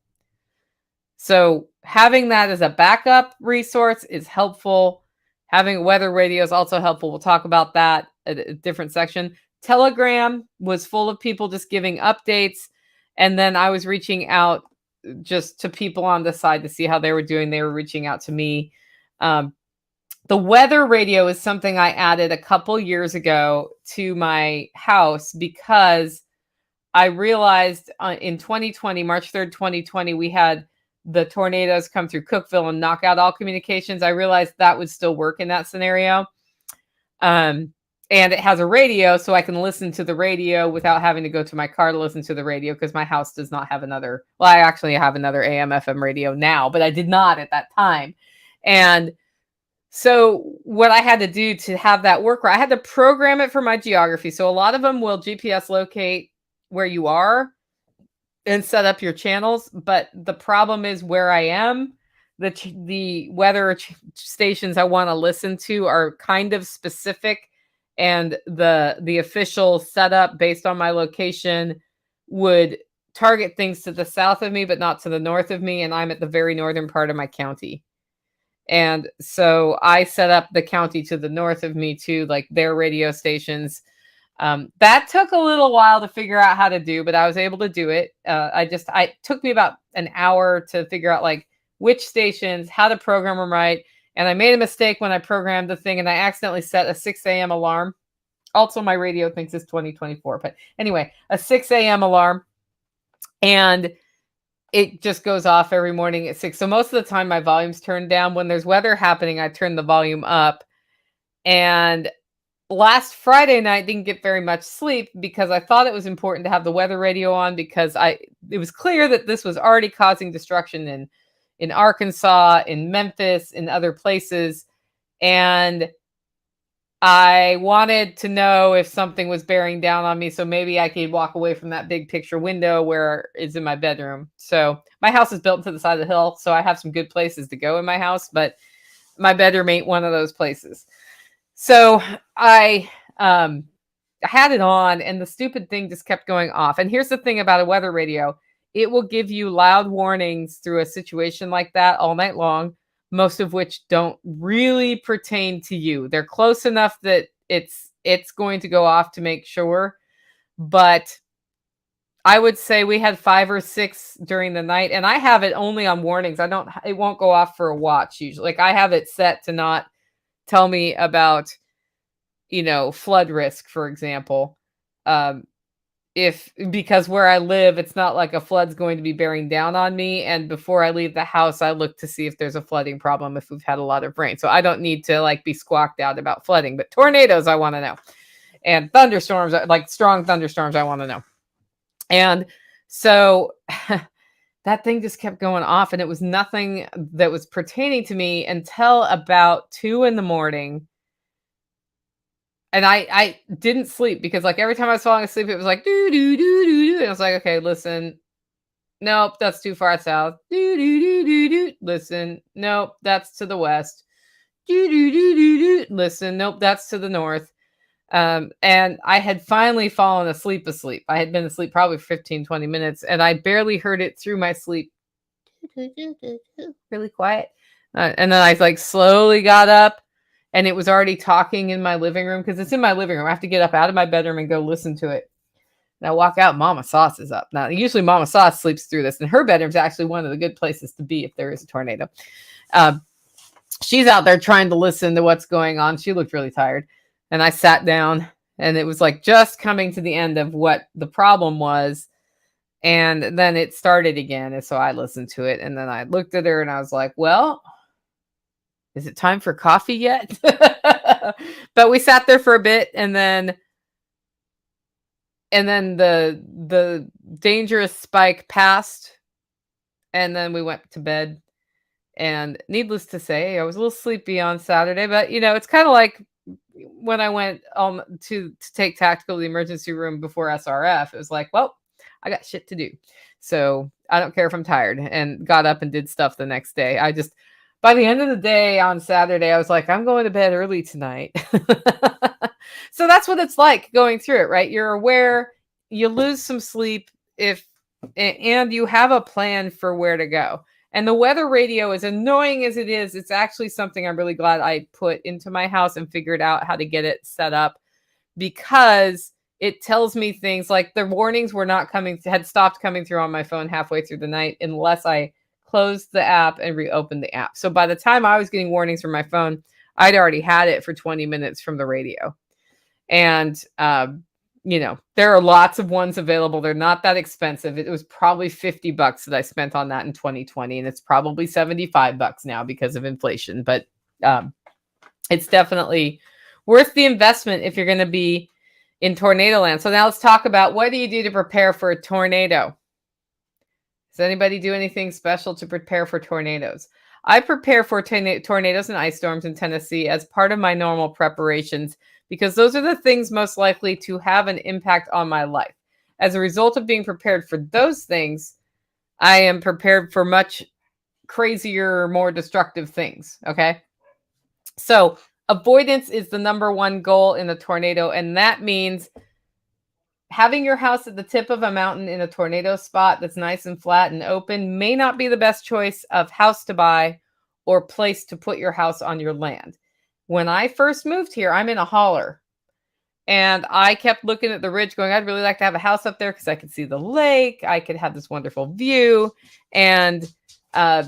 So having that as a backup resource is helpful. Having weather radio is also helpful. We'll talk about that at a different section. Telegram was full of people just giving updates. And then I was reaching out just to people on the side to see how they were doing. They were reaching out to me. The weather radio is something I added a couple years ago to my house because I realized in 2020, March 3rd, 2020, we had the tornadoes come through Cookeville and knock out all communications. I realized that would still work in that scenario. And it has a radio, so I can listen to the radio without having to go to my car to listen to the radio because my house does not have another. Well, I actually have another AM FM radio now, but I did not at that time. And so what I had to do to have that work, I had to program it for my geography. So a lot of them will GPS locate where you are. and set up your channels. But the problem is where I am, the weather stations I want to listen to are kind of specific, and the official setup based on my location would target things to the south of me, but not to the north of me. And I'm at the very northern part of my county. And so I set up the county to the north of me too, like their radio stations. That took a little while to figure out how to do, but I was able to do it. It took me about an hour to figure out like which stations, how to program them right. And I made a mistake when I programmed the thing, and I accidentally set a 6 a.m. alarm. Also, my radio thinks it's 2024, but anyway, a 6 a.m. alarm. And it just goes off every morning at 6. So most of the time my volume's turned down. When there's weather happening, I turn the volume up. And last Friday night, didn't get very much sleep because I thought it was important to have the weather radio on, because it was clear that this was already causing destruction in Arkansas, in Memphis, in other places. And I wanted to know if something was bearing down on me, so maybe I could walk away from that big picture window where it's in my bedroom. So my house is built to the side of the hill, so I have some good places to go in my house, but my bedroom ain't one of those places. So I had it on, and the stupid thing just kept going off. And here's the thing about a weather radio. It will give you loud warnings through a situation like that all night long, most of which don't really pertain to you. They're close enough that it's going to go off to make sure. But I would say we had 5 or 6 during the night, and I have it only on warnings. It won't go off for a watch usually. Like I have it set to not tell me about, flood risk, for example. Because where I live, it's not like a flood's going to be bearing down on me. And before I leave the house, I look to see if there's a flooding problem if we've had a lot of rain. So I don't need to be squawked out about flooding, but tornadoes, I want to know. And thunderstorms, like strong thunderstorms, I want to know. And so that thing just kept going off, and it was nothing that was pertaining to me until about 2 a.m. And I didn't sleep because every time I was falling asleep, it was like, do, do, do, do, do. And I was like, okay, listen. Nope, that's too far south. Do, do, do, do, do. Listen. Nope, that's to the west. Do, do, do, do, do. Listen. Nope, that's to the north. And I had finally fallen asleep. I had been asleep probably for 15, 20 minutes, and I barely heard it through my sleep. Really quiet. And then I slowly got up. And it was already talking in my living room, because it's in my living room. I have to get up out of my bedroom and go listen to it. And I walk out, Mama Sauce is up. Now, usually Mama Sauce sleeps through this, and her bedroom's actually one of the good places to be if there is a tornado. She's out there trying to listen to what's going on. She looked really tired. And I sat down, and it was just coming to the end of what the problem was. And then it started again. And so I listened to it, and then I looked at her, and I was like, well, is it time for coffee yet? But we sat there for a bit, and then the dangerous spike passed, and then we went to bed. And needless to say, I was a little sleepy on Saturday, but it's kind of like when I went to take tactical to the emergency room before SRF. It was like, well, I got shit to do, so I don't care if I'm tired, and got up and did stuff the next day. By the end of the day on Saturday, I was like, I'm going to bed early tonight. So that's what it's like going through it, right? You're aware, you lose some sleep and you have a plan for where to go. And the weather radio, as annoying as it is, it's actually something I'm really glad I put into my house and figured out how to get it set up, because it tells me things like the warnings had stopped coming through on my phone halfway through the night unless I closed the app and reopened the app. So by the time I was getting warnings from my phone, I'd already had it for 20 minutes from the radio. And, there are lots of ones available. They're not that expensive. It was probably $50 that I spent on that in 2020. And it's probably $75 now because of inflation. But it's definitely worth the investment if you're going to be in tornado land. So now let's talk about, what do you do to prepare for a tornado? Does anybody do anything special to prepare for tornadoes? I prepare for tornadoes and ice storms in Tennessee as part of my normal preparations, because those are the things most likely to have an impact on my life. as a result of being prepared for those things, I am prepared for much crazier, more destructive things. Okay. So avoidance is the number one goal in a tornado. And that means having your house at the tip of a mountain in a tornado spot that's nice and flat and open may not be the best choice of house to buy or place to put your house on your land. When I first moved here, I'm in a holler. And I kept looking at the ridge going, I'd really like to have a house up there because I could see the lake. I could have this wonderful view. And I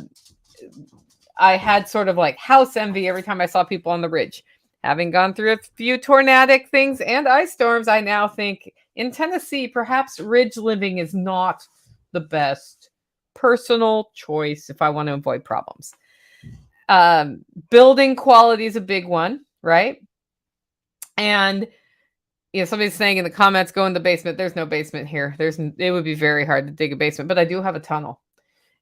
had sort of like house envy every time I saw people on the ridge. Having gone through a few tornadic things and ice storms, I now think in Tennessee, perhaps ridge living is not the best personal choice if I want to avoid problems. Building quality is a big one, right? And somebody's saying in the comments, go in the basement. There's no basement here. It would be very hard to dig a basement, but I do have a tunnel.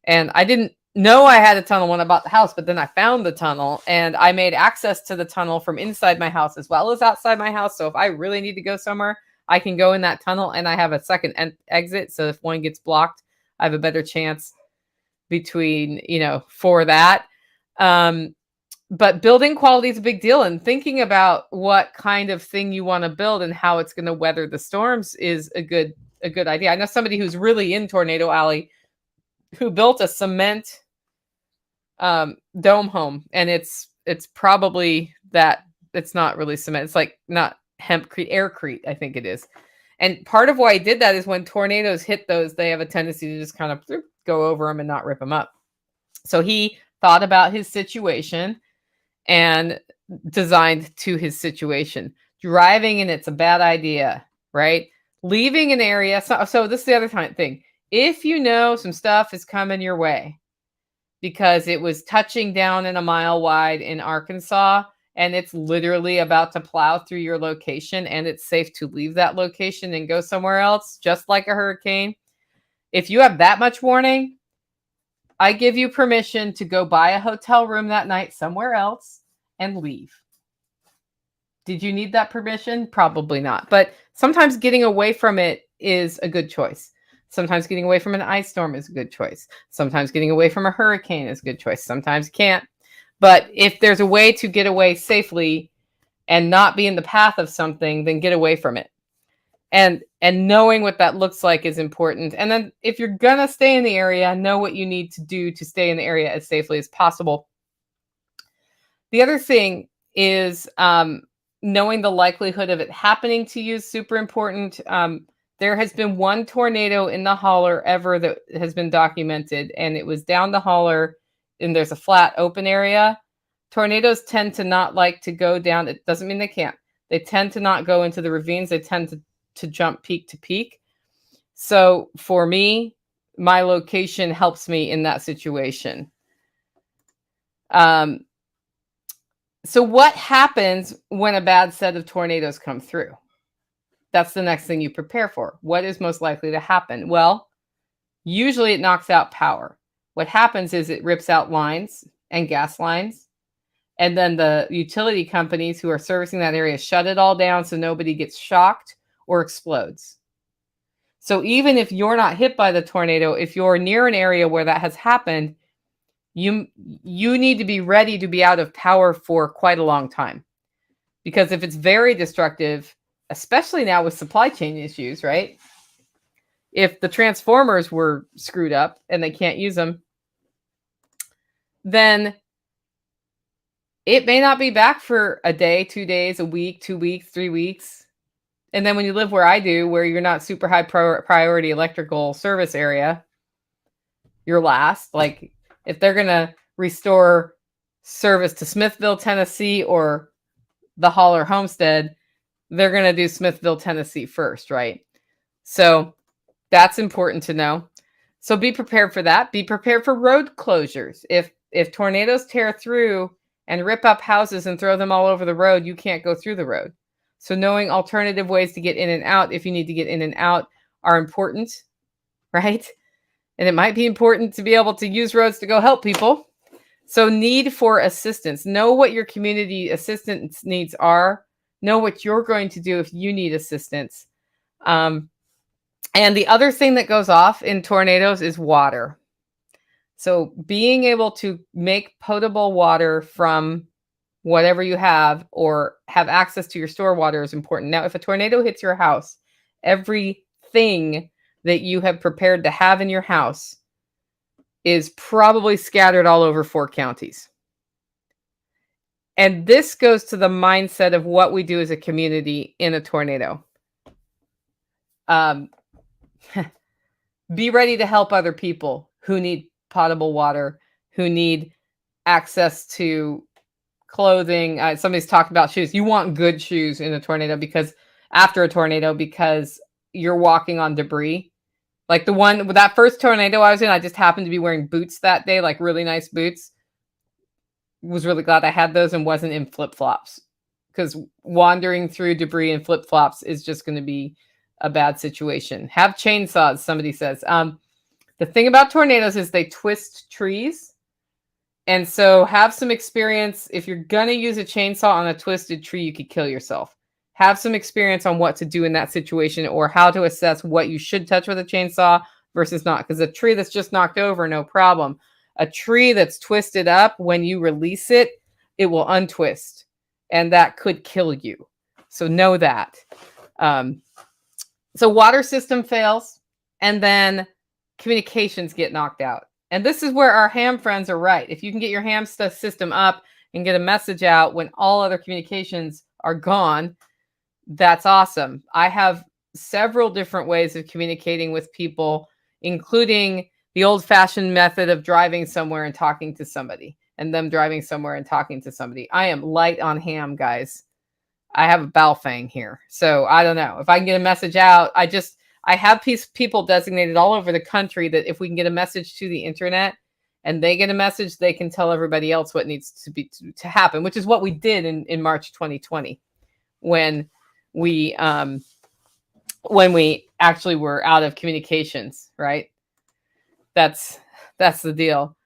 And I didn't know I had a tunnel when I bought the house, but then I found the tunnel and I made access to the tunnel from inside my house as well as outside my house. So if I really need to go somewhere, I can go in that tunnel and I have a second exit. So if one gets blocked, I have a better chance for that. But building quality is a big deal, and thinking about what kind of thing you want to build and how it's going to weather the storms is a good idea. I know somebody who's really in Tornado Alley who built a cement dome home, and it's probably that it's not really cement. It's like not hempcrete, aircrete, I think it is. And part of why I did that is when tornadoes hit those, they have a tendency to just kind of go over them and not rip them up. So he thought about his situation and designed to his situation. Driving in it's a bad idea, right? Leaving an area. So this is the other thing. If you know some stuff is coming your way because it was touching down in a mile wide in Arkansas and it's literally about to plow through your location and it's safe to leave that location and go somewhere else, just like a hurricane. If you have that much warning, I give you permission to go buy a hotel room that night somewhere else and leave. Did you need that permission? Probably not. But sometimes getting away from it is a good choice. Sometimes getting away from an ice storm is a good choice. Sometimes getting away from a hurricane is a good choice. Sometimes you can't. But if there's a way to get away safely and not be in the path of something, then get away from it. And knowing what that looks like is important. And then if you're going to stay in the area, know what you need to do to stay in the area as safely as possible. The other thing is knowing the likelihood of it happening to you is super important. There has been one tornado in the holler ever that has been documented, and it was down the holler, and there's a flat open area. Tornadoes tend to not like to go down. It doesn't mean they can't. They tend to not go into the ravines. They tend to jump peak to peak. So for me, my location helps me in that situation. So what happens when a bad set of tornadoes come through? That's the next thing you prepare for. What is most likely to happen? Well, usually it knocks out power. What happens is it rips out lines and gas lines. And then the utility companies who are servicing that area shut it all down so nobody gets shocked or explodes. So even if you're not hit by the tornado, if you're near an area where that has happened, you need to be ready to be out of power for quite a long time. Because if it's very destructive, especially now with supply chain issues, right? If the transformers were screwed up and they can't use them, then it may not be back for a day, 2 days, a week, 2 weeks, 3 weeks. And then when you live where I do, where you're not super high priority electrical service area, you're last. Like if they're going to restore service to Smithville, Tennessee, or the Holler Homestead, they're going to do Smithville, Tennessee first, right? So that's important to know. So be prepared for that. Be prepared for road closures. If tornadoes tear through and rip up houses and throw them all over the road, you can't go through the road. So knowing alternative ways to get in and out, if you need to get in and out, are important, right? And it might be important to be able to use roads to go help people. So need for assistance. Know what your community assistance needs are. Know what you're going to do if you need assistance. And And the other thing that goes off in tornadoes is water. So being able to make potable water from whatever you have or have access to your store water is important. Now, if a tornado hits your house, everything that you have prepared to have in your house is probably scattered all over 4 counties. And this goes to the mindset of what we do as a community in a tornado. Be ready to help other people who need potable water, who need access to clothing. Somebody's talking about shoes. You want good shoes in a tornado because after a tornado, because you're walking on debris. Like the one with that first tornado I was in, I just happened to be wearing boots that day, like really nice boots. Was really glad I had those and wasn't in flip-flops, because wandering through debris in flip-flops is just going to be a bad situation. Have chainsaws, somebody says. The thing about tornadoes is they twist trees. And so have some experience. If you're going to use a chainsaw on a twisted tree, you could kill yourself. Have some experience on what to do in that situation or how to assess what you should touch with a chainsaw versus not. Because a tree that's just knocked over, no problem. A tree that's twisted up, when you release it, it will untwist. And that could kill you. So know that. So water system fails. And then communications get knocked out. And this is where our ham friends are right. If you can get your ham system up and get a message out when all other communications are gone, that's awesome. I have several different ways of communicating with people, including the old-fashioned method of driving somewhere and talking to somebody, and them driving somewhere and talking to somebody. I am light on ham, guys. I have a Baofeng here. So I don't know. If I can get a message out, I have people designated all over the country that if we can get a message to the internet and they get a message, they can tell everybody else what needs to happen, which is what we did in March 2020 when we actually were out of communications, right? That's the deal.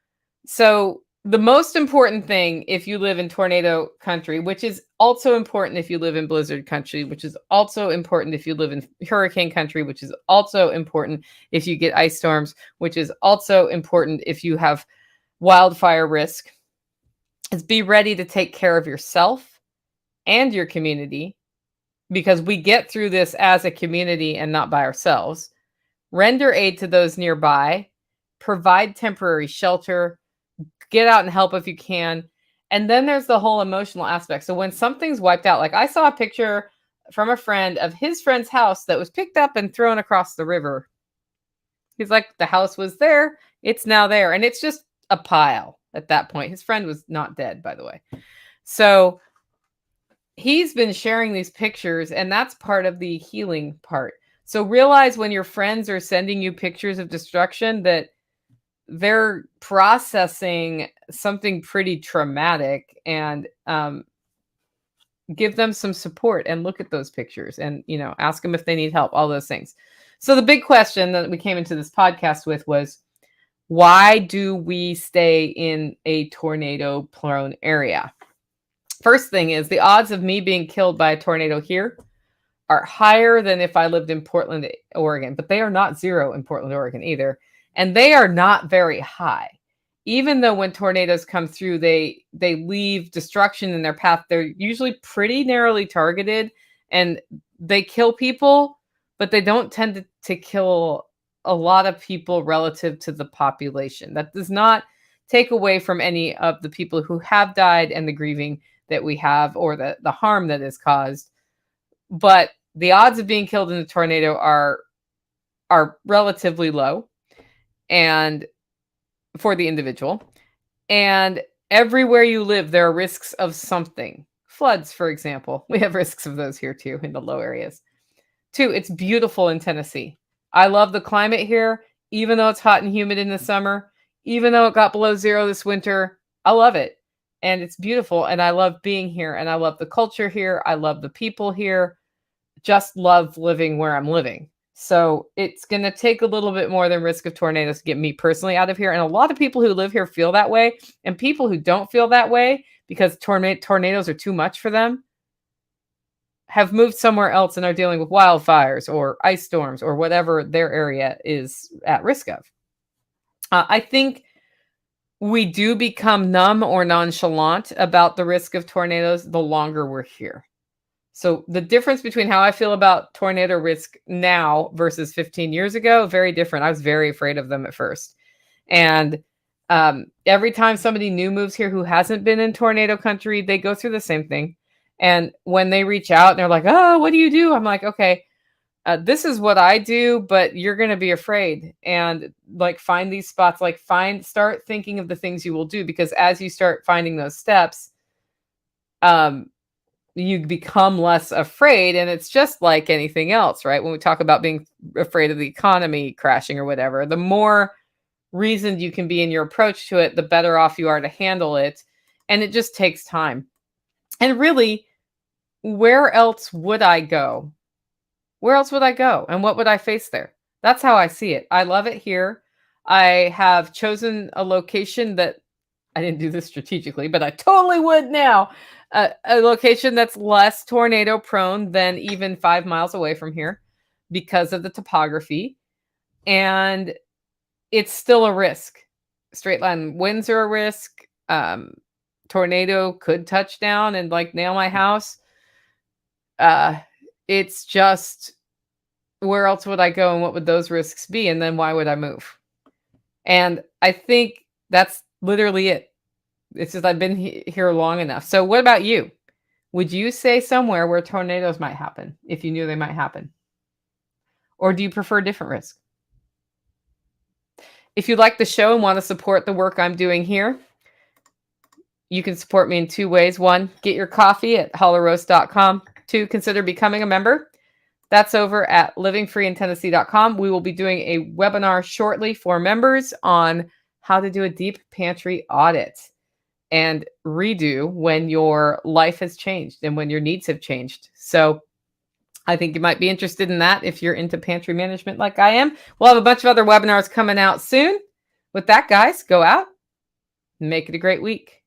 So the most important thing if you live in tornado country, which is also important if you live in blizzard country, which is also important if you live in hurricane country, which is also important if you get ice storms, which is also important if you have wildfire risk, is be ready to take care of yourself and your community, because we get through this as a community and not by ourselves. Render aid to those nearby, provide temporary shelter, get out and help if you can. And then there's the whole emotional aspect. So when something's wiped out, like I saw a picture from a friend of his friend's house that was picked up and thrown across the river. He's like, the house was there. It's now there. And it's just a pile at that point. His friend was not dead, by the way. So he's been sharing these pictures, and that's part of the healing part. So realize when your friends are sending you pictures of destruction that they're processing something pretty traumatic, and give them some support and look at those pictures and, ask them if they need help, all those things. So the big question that we came into this podcast with was, why do we stay in a tornado prone area? First thing is the odds of me being killed by a tornado here are higher than if I lived in Portland, Oregon, but they are not zero in Portland, Oregon either. And they are not very high. Even though when tornadoes come through, they leave destruction in their path. They're usually pretty narrowly targeted and they kill people, but they don't tend to kill a lot of people relative to the population. That does not take away from any of the people who have died and the grieving that we have, or the harm that is caused. But the odds of being killed in a tornado are relatively low, and for the individual. And everywhere you live, there are risks of something. Floods, for example. We have risks of those here too, in the low areas. 2, it's beautiful in Tennessee. I love the climate here, even though it's hot and humid in the summer, even though it got below zero this winter. I love it. And it's beautiful. And I love being here. And I love the culture here. I love the people here. Just love living where I'm living. So it's going to take a little bit more than risk of tornadoes to get me personally out of here. And a lot of people who live here feel that way. And people who don't feel that way because tornadoes are too much for them have moved somewhere else and are dealing with wildfires or ice storms or whatever their area is at risk of. I think we do become numb or nonchalant about the risk of tornadoes the longer we're here. So the difference between how I feel about tornado risk now versus 15 years ago, very different. I was very afraid of them at first. And every time somebody new moves here who hasn't been in tornado country, they go through the same thing. And when they reach out and they're like, oh, what do you do? I'm like, okay, this is what I do, but you're going to be afraid. And like, find these spots, like start thinking of the things you will do, because as you start finding those steps, you become less afraid. And it's just like anything else, right? When we talk about being afraid of the economy crashing or whatever, the more reasoned you can be in your approach to it, the better off you are to handle it. And it just takes time. And really, where else would I go? Where else would I go? And what would I face there? That's how I see it. I love it here. I have chosen a location that I didn't do this strategically, but I totally would now. A location that's less tornado prone than even 5 miles away from here because of the topography. And it's still a risk. Straight line winds are a risk. Tornado could touch down and like nail my house. It's just, where else would I go and what would those risks be? And then why would I move? And I think that's literally it. It's just I've been here long enough. So what about you? Would you say somewhere where tornadoes might happen if you knew they might happen? Or do you prefer a different risk? If you like the show and want to support the work I'm doing here, you can support me in 2 ways. 1, get your coffee at hollowroast.com. 2, consider becoming a member. That's over at livingfreeintennessee.com. We will be doing a webinar shortly for members on how to do a deep pantry audit and redo when your life has changed and when your needs have changed. So I think you might be interested in that if you're into pantry management like I am. We'll have a bunch of other webinars coming out soon. With that, guys, go out and make it a great week.